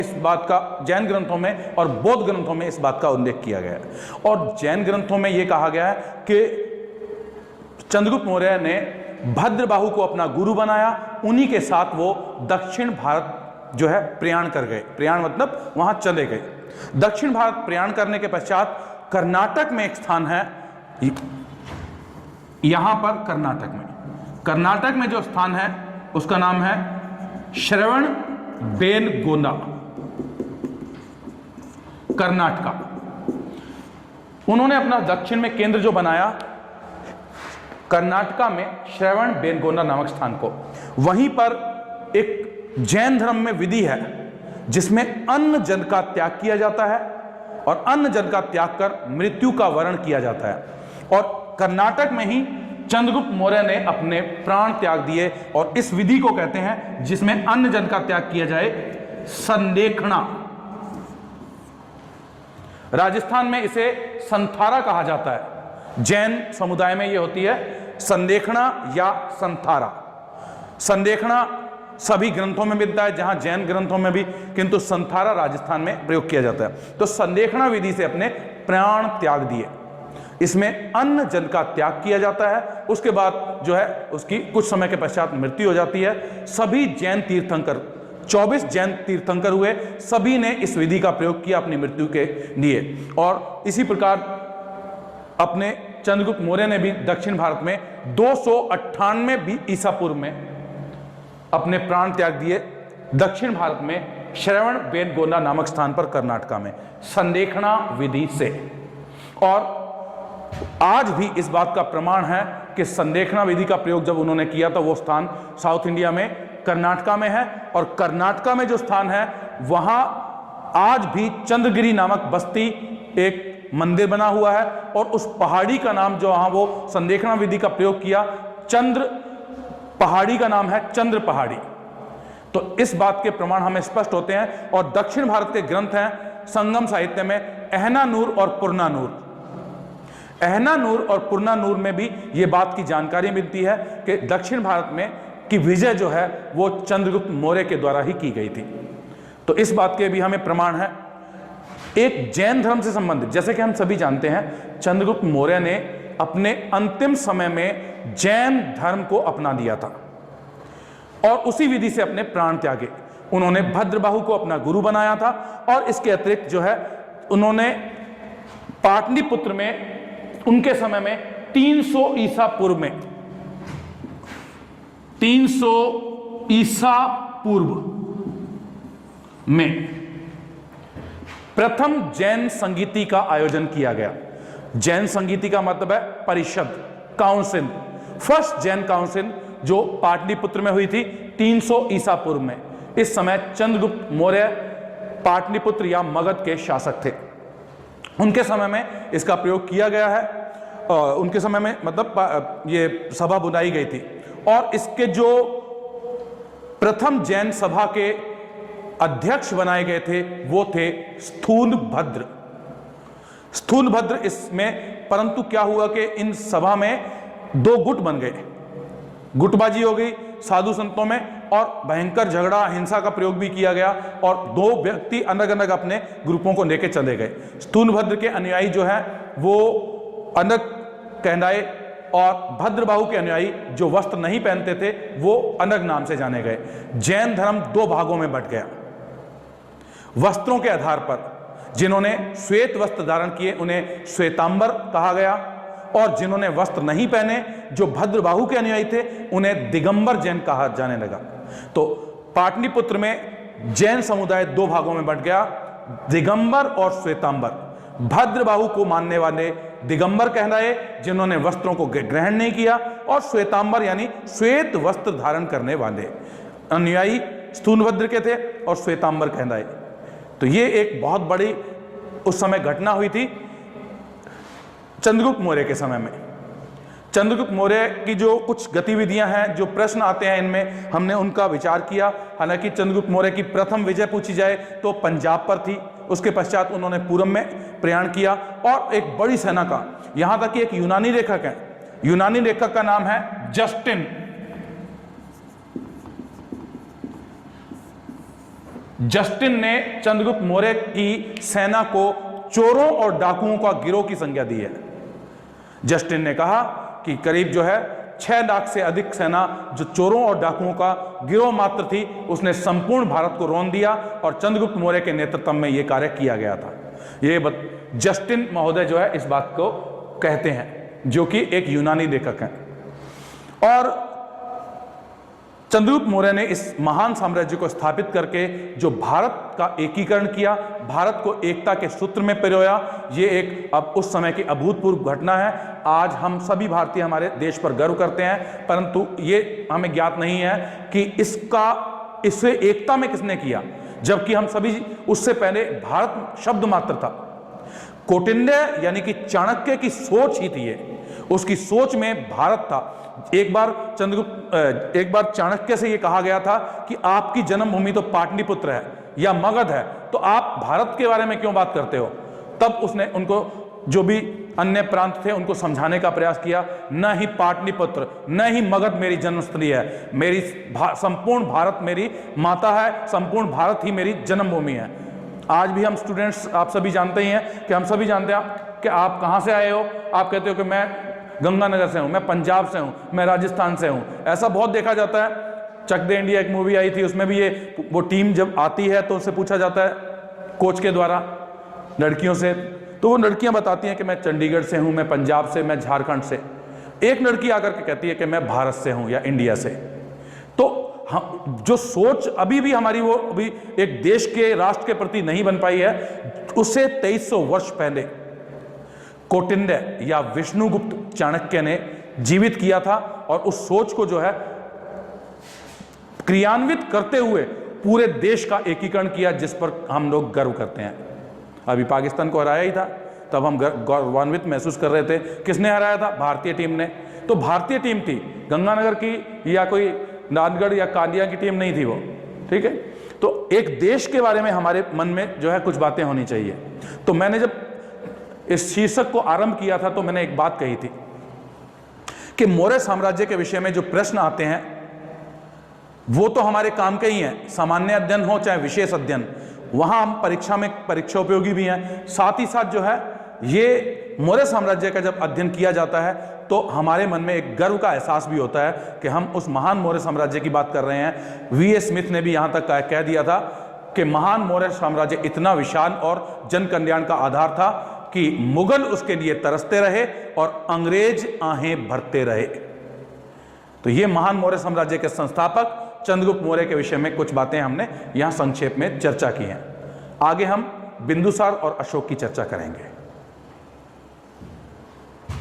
इस बात का जैन ग्रंथों में और बौद्ध ग्रंथों में इस बात का उल्लेख किया गया है। और जैन ग्रंथों में यह कहा गया है कि चंद्रगुप्त मौर्य ने भद्रबाहु को अपना गुरु बनाया, उन्हीं के साथ वो दक्षिण भारत जो है प्रयाण कर गए। प्रयाण मतलब वहां चले गए। दक्षिण भारत प्रयाण करने के पश्चात कर्नाटक में एक स्थान है, यहां पर कर्नाटक में जो स्थान है उसका नाम है श्रवण बेलगोला, कर्नाटका। उन्होंने अपना दक्षिण में केंद्र जो बनाया कर्नाटका में श्रवण बेलगोला नामक स्थान को, वहीं पर एक जैन धर्म में विधि है जिसमें अन्न जल का त्याग किया जाता है और अन्न जल का त्याग कर मृत्यु का वरण किया जाता है। और कर्नाटक में ही चंद्रगुप्त मौर्य ने अपने प्राण त्याग दिए और इस विधि को कहते हैं जिसमें अन्न जल का त्याग किया जाए, संलेखना। राजस्थान में इसे संथारा कहा जाता है। जैन समुदाय में यह होती है संलेखना या संथारा। संलेखना सभी ग्रंथों में मिलता है, जहां जैन ग्रंथों में भी, किंतु संथारा राजस्थान में प्रयोग किया जाता है। तो संलेखना विधि से अपने प्राण त्याग दिए। इसमें अन्न जल का त्याग किया जाता है, उसके बाद जो है उसकी कुछ समय के पश्चात मृत्यु हो जाती है। सभी जैन तीर्थंकर 24 जैन तीर्थंकर हुए, सभी ने इस विधि का प्रयोग किया अपनी मृत्यु के लिए। और इसी प्रकार अपने चंद्रगुप्त मौर्य ने भी दक्षिण भारत में 298 ईसा पूर्व में अपने प्राण त्याग दिए, दक्षिण भारत में श्रवण बेलगोला नामक स्थान पर कर्नाटका में संलेखना विधि से। और आज भी इस बात का प्रमाण है कि संलेखना विधि का प्रयोग जब उन्होंने किया था वो स्थान साउथ इंडिया में कर्नाटका में है। और कर्नाटका में जो स्थान है वहां आज भी चंद्रगिरी नामक बस्ती एक मंदिर बना हुआ है और उस पहाड़ी का नाम जो वहां वो संलेखना विधि का प्रयोग किया, चंद्र पहाड़ी का नाम है चंद्र पहाड़ी। तो इस बात के प्रमाण हमें स्पष्ट होते हैं। और दक्षिण भारत के ग्रंथ हैं संगम साहित्य में अहनानूर और पुरनानूर। अहनानूर और पुरनानूर में भी ये बात की जानकारी मिलती है कि दक्षिण भारत में की विजय जो है वो चंद्रगुप्त मौर्य के द्वारा ही की गई थी। तो इस बात के भी हमें प्रमाण है। एक जैन धर्म से संबंधित, जैसे कि हम सभी जानते हैं, चंद्रगुप्त मौर्य ने अपने अंतिम समय में जैन धर्म को अपना लिया था और उसी विधि से अपने प्राण त्यागे। उन्होंने भद्रबाहु को अपना गुरु बनाया था और इसके अतिरिक्त जो है उन्होंने पाटलिपुत्र में उनके समय में 300 ईसा पूर्व में 300 ईसा पूर्व में प्रथम जैन संगीति का आयोजन किया गया। जैन संगीति का मतलब है परिषद, काउंसिल। फर्स्ट जैन काउंसिल जो पाटलिपुत्र में हुई थी 300 ईसा पूर्व में। इस समय चंद्रगुप्त मौर्य पाटलिपुत्र या मगध के शासक थे, उनके समय में इसका प्रयोग किया गया है। उनके समय में मतलब ये सभा बुलाई गई थी। और इसके जो प्रथम जैन सभा के अध्यक्ष बनाए गए थे वो थे स्थूलभद्र। स्थूलभद्र इसमें, परंतु क्या हुआ कि इन सभा में दो गुट बन गए, गुटबाजी हो गई साधु संतों में और भयंकर झगड़ा हिंसा का प्रयोग भी किया गया और दो व्यक्ति अलग अलग अपने ग्रुपों को लेकर चले गए। स्थूलभद्र के अनुयायी जो है वो अलग कहलाए और भद्रबाहु के अनुयायी जो वस्त्र नहीं पहनते थे वो अलग नाम से जाने गए। जैन धर्म दो भागों में बंट गया वस्त्रों के आधार पर। जिन्होंने श्वेत वस्त्र धारण किए उन्हें श्वेतांबर कहा गया और जिन्होंने वस्त्र नहीं पहने जो भद्रबाहु के अनुयायी थे उन्हें दिगंबर जैन कहा जाने लगा। तो पाटलिपुत्र में जैन समुदाय दो भागों में बंट गया, दिगंबर और श्वेतांबर। भद्रबाहु को मानने वाले दिगंबर कहलाए जिन्होंने वस्त्रों को ग्रहण नहीं किया, और श्वेतांबर यानी श्वेत वस्त्र धारण करने वाले अनुयायी स्थूलभद्र के थे और श्वेतांबर कहलाए। तो ये एक बहुत बड़ी उस समय घटना हुई थी चंद्रगुप्त मौर्य के समय में। चंद्रगुप्त मौर्य की जो कुछ गतिविधियां हैं, जो प्रश्न आते हैं इनमें, हमने उनका विचार किया। हालांकि चंद्रगुप्त मौर्य की प्रथम विजय पूछी जाए तो पंजाब पर थी, उसके पश्चात उन्होंने पूरब में प्रयाण किया और एक बड़ी सेना का, यहां तक कि एक यूनानी लेखक है, यूनानी लेखक का नाम है जस्टिन ने चंद्रगुप्त मौर्य की सेना को चोरों और डाकुओं का गिरोह की संज्ञा दी है। जस्टिन ने कहा कि करीब जो है 6 लाख से अधिक सेना जो चोरों और डाकुओं का गिरोह मात्र थी, उसने संपूर्ण भारत को रौंद दिया और चंद्रगुप्त मौर्य के नेतृत्व में यह कार्य किया गया था। ये जस्टिन महोदय जो है इस बात को कहते हैं, जो कि एक यूनानी लेखक हैं। और चंद्रगुप्त मौर्य ने इस महान साम्राज्य को स्थापित करके जो भारत का एकीकरण किया, भारत को एकता के सूत्र में पिरोया, ये एक अब उस समय की अभूतपूर्व घटना है। आज हम सभी भारतीय हमारे देश पर गर्व करते हैं, परंतु ये हमें ज्ञात नहीं है कि इससे एकता में किसने किया, जबकि हम सभी उससे पहले भारत शब्द मात्र था। कौटिल्य यानी कि चाणक्य की सोच ही थी ये, उसकी सोच में भारत था। एक बार चाणक्य से यह कहा गया था कि आपकी जन्मभूमि तो पाटलिपुत्र है या मगध है, तो आप भारत के बारे में क्यों बात करते हो। तब उसने उनको, जो भी अन्य प्रांत थे, उनको समझाने का प्रयास किया, न ही पाटलिपुत्र न ही मगध मेरी जन्मस्थली है, मेरी संपूर्ण भारत मेरी माता है, संपूर्ण भारत ही मेरी जन्मभूमि है। आज भी हम स्टूडेंट्स, आप सभी जानते ही हैं कि हम सभी जानते हैं कि आप कहां से आए हो। आप कहते हो कि मैं गंगानगर से हूं, मैं पंजाब से हूं, मैं राजस्थान से हूं। ऐसा बहुत देखा जाता है। चक दे इंडिया एक मूवी आई थी, उसमें भी वो टीम जब आती है तो उससे पूछा जाता है कोच के द्वारा लड़कियों से, तो वो लड़कियां बताती हैं कि मैं चंडीगढ़ से हूं, मैं पंजाब से, मैं झारखंड से। एक लड़की आकर के कहती है कि मैं भारत से हूं या इंडिया से। तो हम जो सोच अभी भी हमारी, वो अभी एक देश के राष्ट्र के प्रति नहीं बन पाई है, उससे 2300 वर्ष पहले कौटिल्य या विष्णुगुप्त चाणक्य ने जीवित किया था और उस सोच को जो है क्रियान्वित करते हुए पूरे देश का एकीकरण किया, जिस पर हम लोग गर्व करते हैं। अभी पाकिस्तान को हराया ही था, तब हम गौरवान्वित महसूस कर रहे थे। किसने हराया था? भारतीय टीम ने। तो भारतीय टीम थी, गंगानगर की या कोई नाथगढ़ या कालिया की टीम नहीं थी वो, ठीक है। तो एक देश के बारे में हमारे मन में जो है कुछ बातें होनी चाहिए। तो मैंने जब इस शीर्षक को आरंभ किया था तो मैंने एक बात कही थी कि मौर्य साम्राज्य के विषय में जो प्रश्न आते हैं वो तो हमारे काम के ही हैं, सामान्य अध्ययन हो चाहे विशेष अध्ययन, वहां हम परीक्षा उपयोगी भी हैं। साथ ही साथ जो है ये मौर्य साम्राज्य का जब अध्ययन किया जाता है तो हमारे मन में एक गर्व का एहसास भी होता है कि हम उस महान मौर्य साम्राज्य की बात कर रहे हैं। वी एस स्मिथ ने भी यहां तक कह दिया था कि महान मौर्य साम्राज्य इतना विशाल और जन कल्याण का आधार था कि मुगल उसके लिए तरसते रहे और अंग्रेज आहें भरते रहे। तो ये महान मौर्य साम्राज्य के संस्थापक चंद्रगुप्त मौर्य के विषय में कुछ बातें हमने यहां संक्षेप में चर्चा की हैं। आगे हम बिंदुसार और अशोक की चर्चा करेंगे।